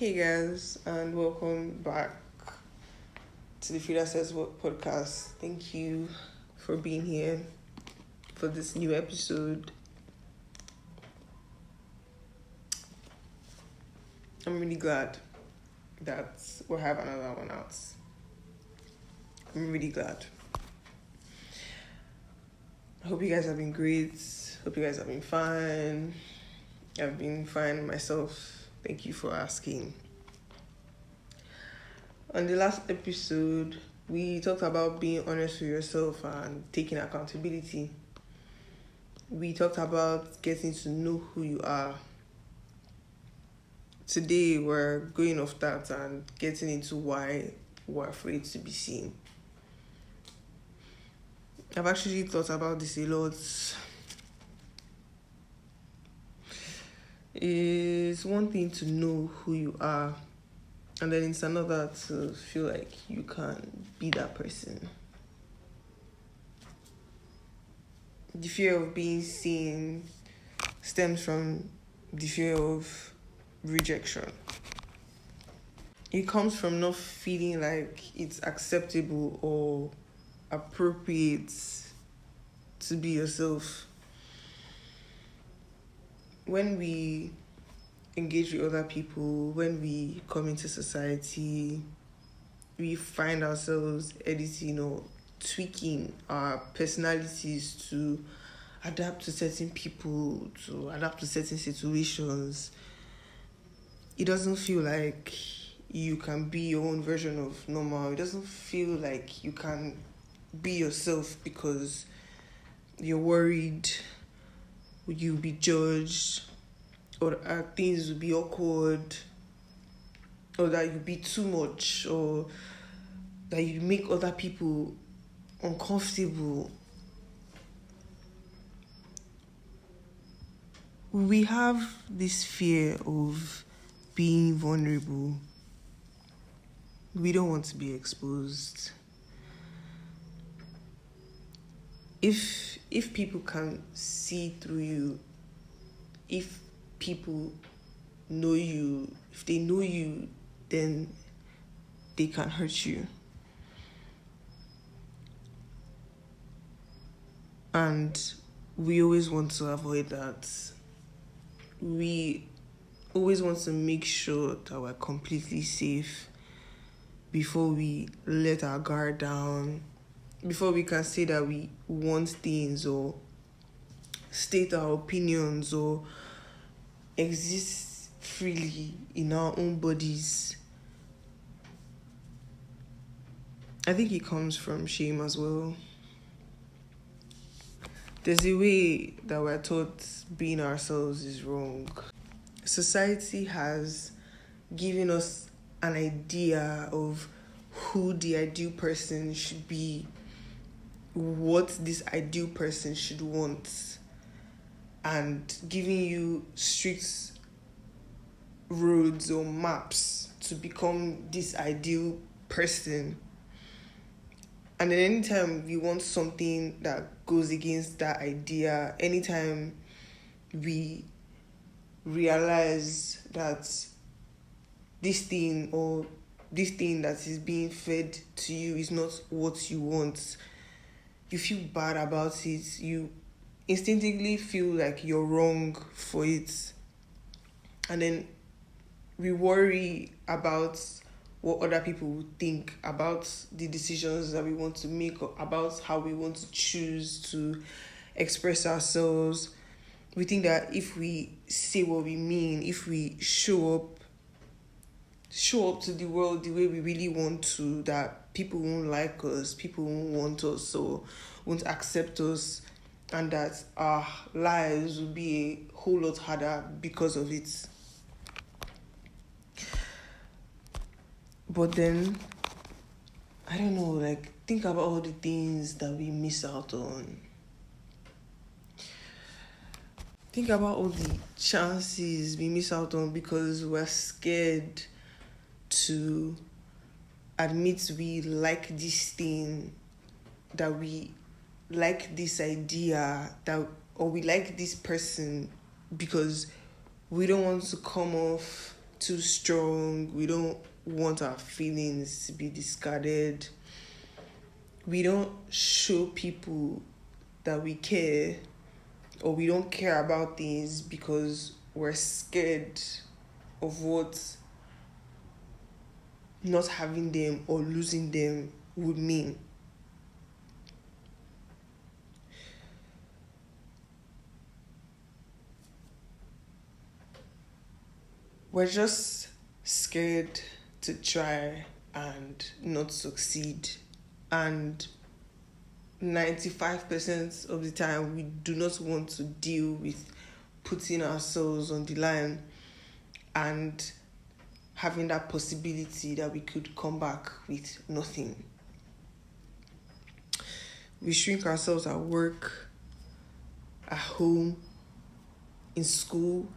Hey guys, and welcome back to the Frida Says What Podcast. Thank you for being here for this new episode. I'm really glad that we'll have another one out. I'm really glad. I hope you guys have been great. Hope you guys have been fine. I've been fine myself. Thank you for asking. On the last episode, we talked about being honest with yourself and taking accountability. We talked about getting to know who you are. Today, we're going off that and getting into why we're afraid to be seen. I've actually thought about this a lot. It's one thing to know who you are, and then it's another to feel like you can be that person. The fear of being seen stems from the fear of rejection. It comes from not feeling like it's acceptable or appropriate to be yourself. When we engage with other people, when we come into society, we find ourselves editing or tweaking our personalities to adapt to certain people, to adapt to certain situations. It doesn't feel like you can be your own version of normal. It doesn't feel like you can be yourself because you're worried you'll be judged, or things will be awkward, or that you be too much, or that you make other people uncomfortable. We have this fear of being vulnerable. We don't want to be exposed. If people can see through you, if people know you, if they know you, then they can hurt you. And we always want to avoid that. We always want to make sure that we're completely safe before we let our guard down, before we can say that we want things or state our opinions or exist freely in our own bodies. I think it comes from shame as well. There's a way that we're taught being ourselves is wrong. Society has given us an idea of who the ideal person should be, what this ideal person should want, and giving you strict roads or maps to become this ideal person. And then anytime we want something that goes against that idea, anytime we realize that this thing that is being fed to you is not what you want, you feel bad about it. You instinctively feel like you're wrong for it. And then we worry about what other people would think about the decisions that we want to make, or about how we want to choose to express ourselves. We think that if we say what we mean, if we show up to the world the way we really want to, that people won't like us, people won't want us, or won't accept us, and that our lives will be a whole lot harder because of it. But then, I don't know, think about all the things that we miss out on. Think about all the chances we miss out on because we're scared to admit we like this thing, that we like this idea, or we like this person, because we don't want to come off too strong. We don't want our feelings to be discarded. We don't show people that we care, or we don't care about things because we're scared of what not having them or losing them would mean. We're just scared to try and not succeed. And 95% of the time, we do not want to deal with putting ourselves on the line and having that possibility that we could come back with nothing. We shrink ourselves at work, at home, in school,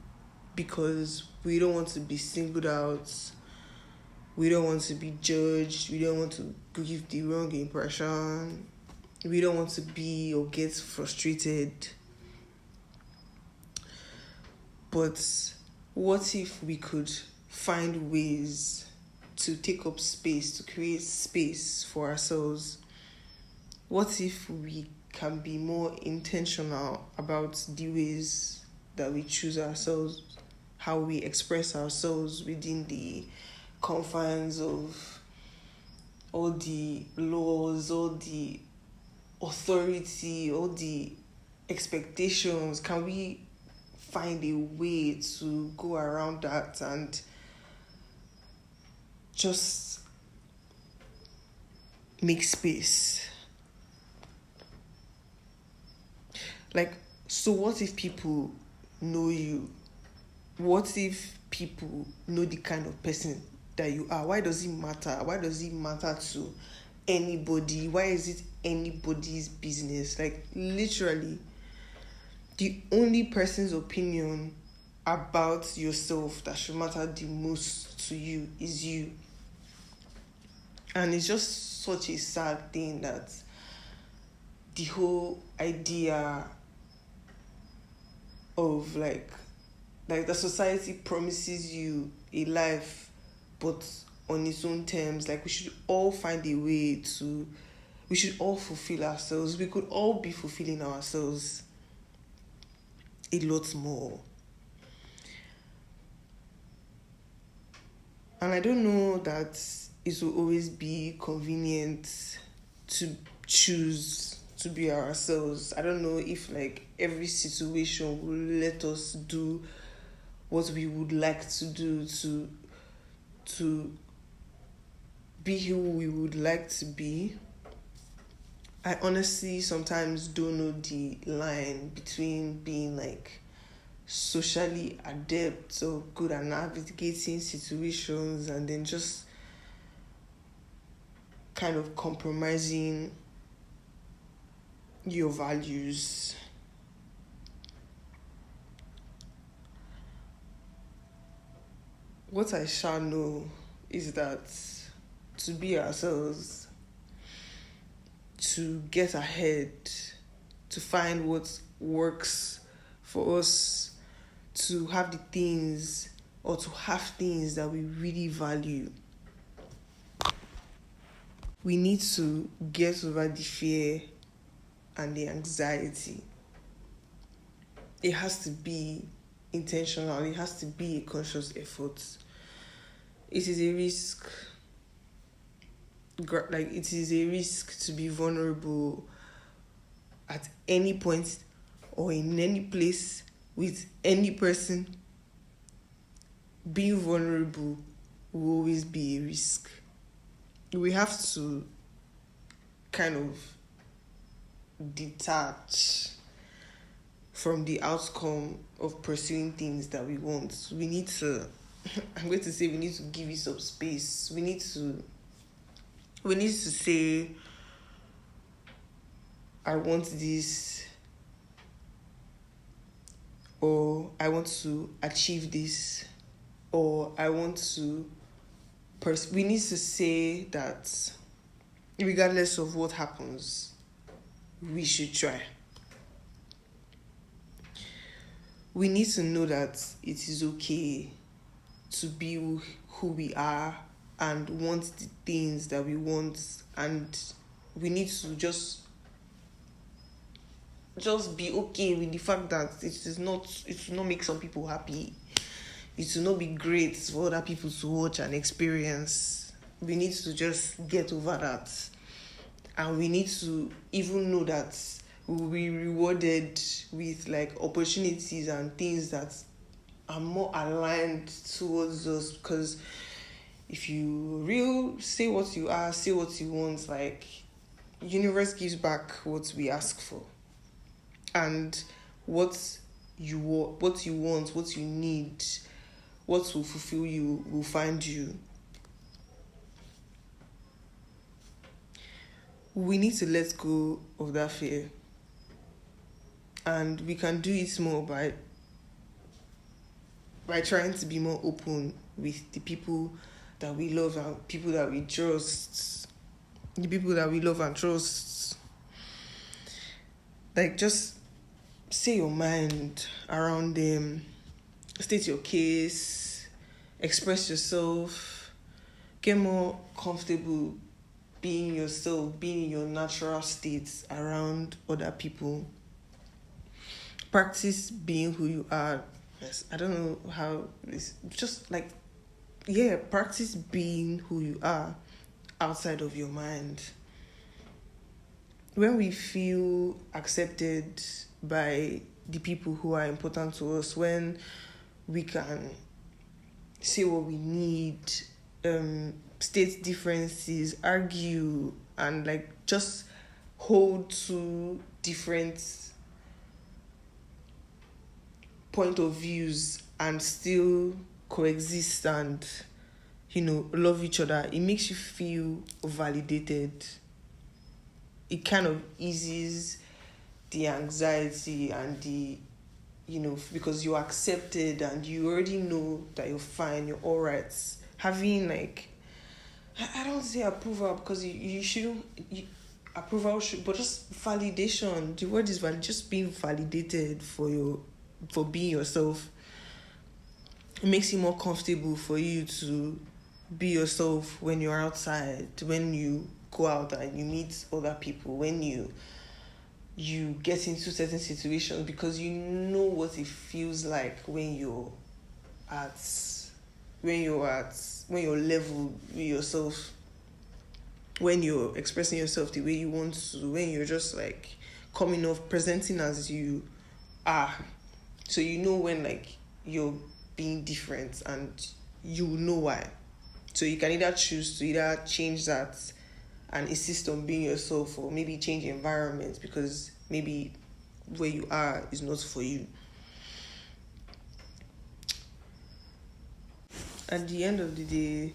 because we don't want to be singled out. We don't want to be judged. We don't want to give the wrong impression. We don't want to be or get frustrated. But what if we could find ways to take up space, to create space for ourselves? What if we can be more intentional about the ways that we choose ourselves, how we express ourselves within the confines of all the laws, all the authority, all the expectations? Can we find a way to go around that and just make space? Like, so what if people know you? What if people know the kind of person that you are? Why does it matter? Why does it matter to anybody? Why is it anybody's business? Like, literally, the only person's opinion about yourself that should matter the most to you is you. And it's just such a sad thing that the whole idea of like the society promises you a life, but on its own terms. Like, we should all find a way to, we should all fulfill ourselves. We could all be fulfilling ourselves a lot more. And I don't know that it will always be convenient to choose to be ourselves. I don't know if like every situation will let us do what we would like to do to be who we would like to be. I honestly sometimes don't know the line between being like socially adept or good at navigating situations and then just kind of compromising your values. What I shall know is that to be ourselves, to get ahead, to find what works for us, to have the things or to have things that we really value, we need to get over the fear and the anxiety. It has to be intentional. It has to be a conscious effort. It is a risk. Like, it is a risk to be vulnerable at any point or in any place with any person. Being vulnerable will always be a risk. We have to kind of detach from the outcome of pursuing things that we want. We need to, I'm going to say, we need to give it some space. We need to say, I want this, or I want to achieve this, or I want to we need to say that regardless of what happens, we should try. We need to know that it is okay to be who we are and want the things that we want, and we need to just be okay with the fact that it will not make some people happy. It will not be great for other people to watch and experience. We need to just get over that. And we need to even know that we will be rewarded with like opportunities and things that are more aligned towards us. Because if you say what you are, say what you want, like, universe gives back what we ask for. And what you want, what you need, what will fulfill you will find you. We need to let go of that fear. And we can do it more by trying to be more open with the people that we love and people that we trust. The people that we love and trust. Like, just say your mind around them. State your case. Express yourself. Get more comfortable being yourself, being in your natural state around other people. Practice being who you are. Yes, I don't know how it's just like, practice being who you are outside of your mind. When we feel accepted by the people who are important to us, when we can say what we need, state differences, argue, and like just hold to different point of views and still coexist and, love each other, it makes you feel validated. It kind of eases the anxiety and the, because you're accepted and you already know that you're fine, you're all right. Having like, I don't say approval because you shouldn't, approval should, but just validation. The word is just being validated for being yourself. It makes it more comfortable for you to be yourself when you're outside, when you go out and you meet other people, when you get into certain situations, because you know what it feels like when you're level with yourself, when you're expressing yourself the way you want to, when you're just like coming off, presenting as you are. So you know when like you're being different and you know why. So you can either choose to either change that and insist on being yourself, or maybe change environments because maybe where you are is not for you. At the end of the day,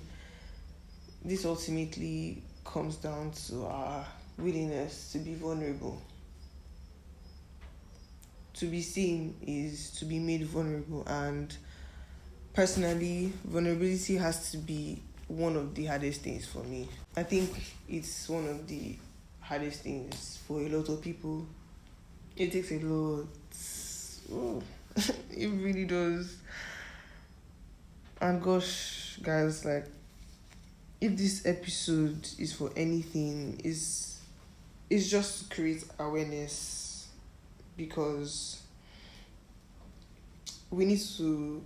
this ultimately comes down to our willingness to be vulnerable. To be seen is to be made vulnerable, and personally, vulnerability has to be one of the hardest things for me. I think it's one of the hardest things for a lot of people. It takes a lot. It really does. And gosh, guys, like, if this episode is for anything, it's just to create awareness, because we need to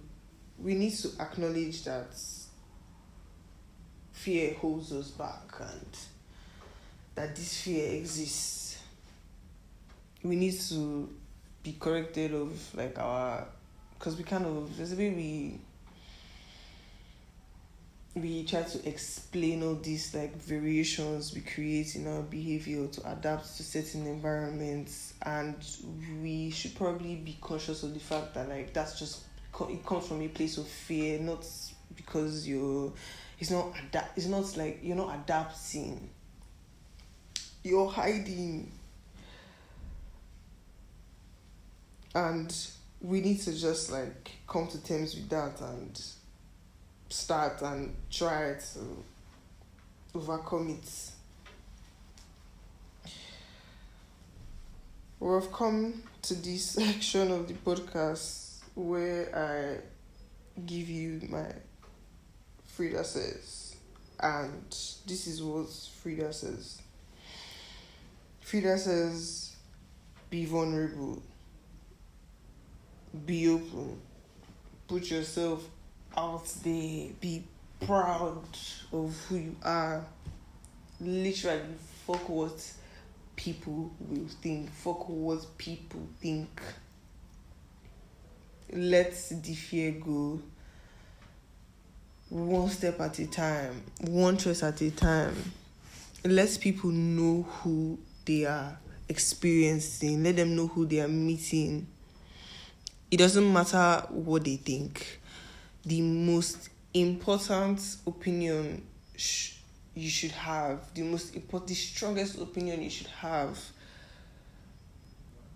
acknowledge that fear holds us back and that this fear exists. We need to be corrected of like because there's a way we try to explain all these like variations we create in our behavior to adapt to certain environments, and we should probably be conscious of the fact that like that's just, it comes from a place of fear, not because it's not like you're not adapting, you're hiding. And we need to just like come to terms with that and start and try to overcome it. We've come to this section of the podcast where I give you my Frida says. And this is what Frida says. Frida says, be vulnerable, be open, put yourself out there, be proud of who you are. Literally, fuck what people will think, fuck what people think. Let the fear go. One step at a time, one choice at a time. Let people know who they are experiencing. Let them know who they are meeting. It doesn't matter what they think. The most important opinion you should have, the strongest opinion you should have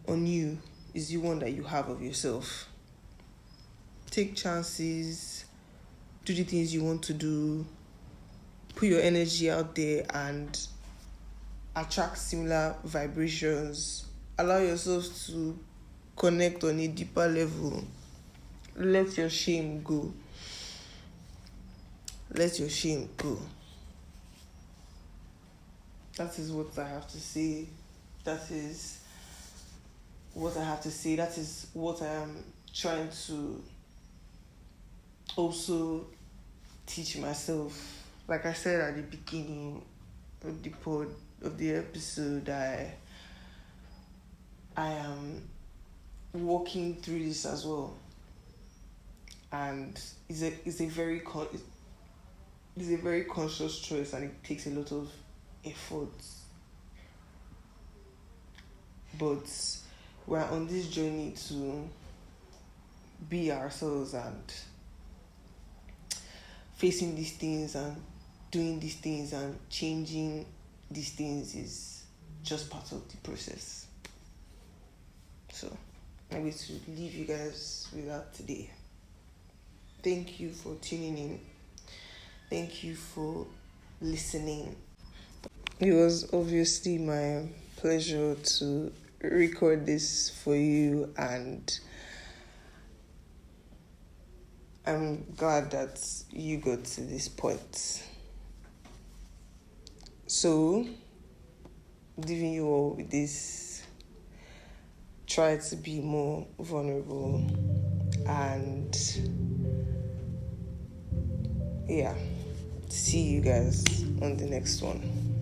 on you is the one that you have of yourself. Take chances, do the things you want to do, put your energy out there and attract similar vibrations. Allow yourself to connect on a deeper level. Let your shame go. Let your shame go. That is what I have to say. That is what I have to say. That is what I am trying to also teach myself. Like I said at the beginning of the episode, I am walking through this as well, and it's a very conscious choice, and it takes a lot of effort. But we're on this journey to be ourselves, and facing these things and doing these things and changing these things is just part of the process. So I'm going to leave you guys with that today. Thank you for tuning in. Thank you for listening. It was obviously my pleasure to record this for you, and I'm glad that you got to this point. So, leaving you all with this, try to be more vulnerable, and see you guys on the next one.